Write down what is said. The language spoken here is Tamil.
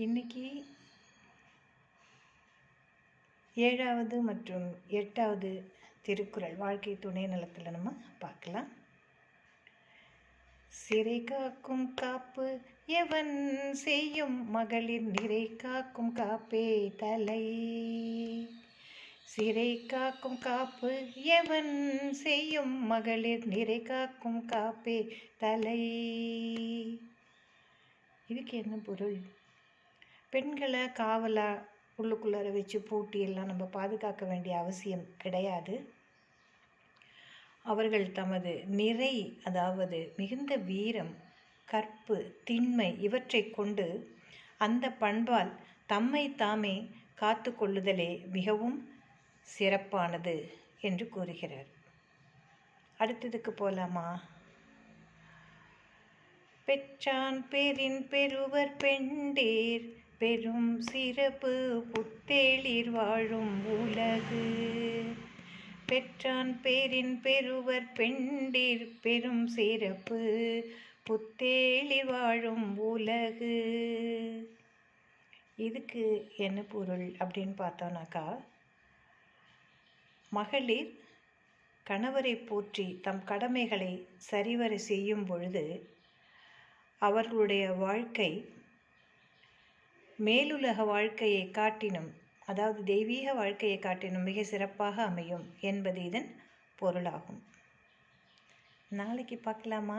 இன்னைக்கு 7வது மற்றும் 8வது திருக்குறள் வாழ்க்கை துணை நலத்தில் நம்ம பார்க்கலாம். சிறை காக்கும் காப்பு எவன் செய்யும் மகளிர் நிறை காக்கும் காப்பே தலை. சிறை காக்கும் காப்பு எவன் செய்யும் மகளிர் நிறை காக்கும் காப்பே தலை. இதுக்கு என்ன பொருள்? பெண்களை காவலா உள்ளுக்குள்ளார வச்சு பூட்டியெல்லாம் நம்ம பாதுகாக்க வேண்டிய அவசியம் கிடையாது. அவர்கள் தமது நிறை, அதாவது மிகுந்த வீரம், கற்பு, திண்மை இவற்றை கொண்டு அந்த பண்பால் தம்மை தாமே காத்து கொள்ளுதலே மிகவும் சிறப்பானது என்று கூறுகிறார். அடுத்ததுக்கு போலாமா? பெற்றான் பேரின் பெருவர் பெண்டேர் பெரும் சிறப்பு புத்தேளிர் வாழும் உலகு. பெற்றான் பேரின் பெருவர் பெண்டேர் பெரும் சிறப்பு புத்தேளிர் வாழும் உலகு. இதுக்கு என்ன பொருள் அப்படின்னு பார்த்தோன்னாக்கா, மகளிர் கணவரை போற்றி தம் கடமைகளை சரிவர செய்யும் பொழுது அவர்களுடைய வாழ்க்கை மேலுலக வாழ்க்கையை காட்டினும், அதாவது தெய்வீக வாழ்க்கையை காட்டினும் மிக சிறப்பாக அமையும் என்பது இதன் பொருளாகும். நாளைக்கு பார்க்கலாமா?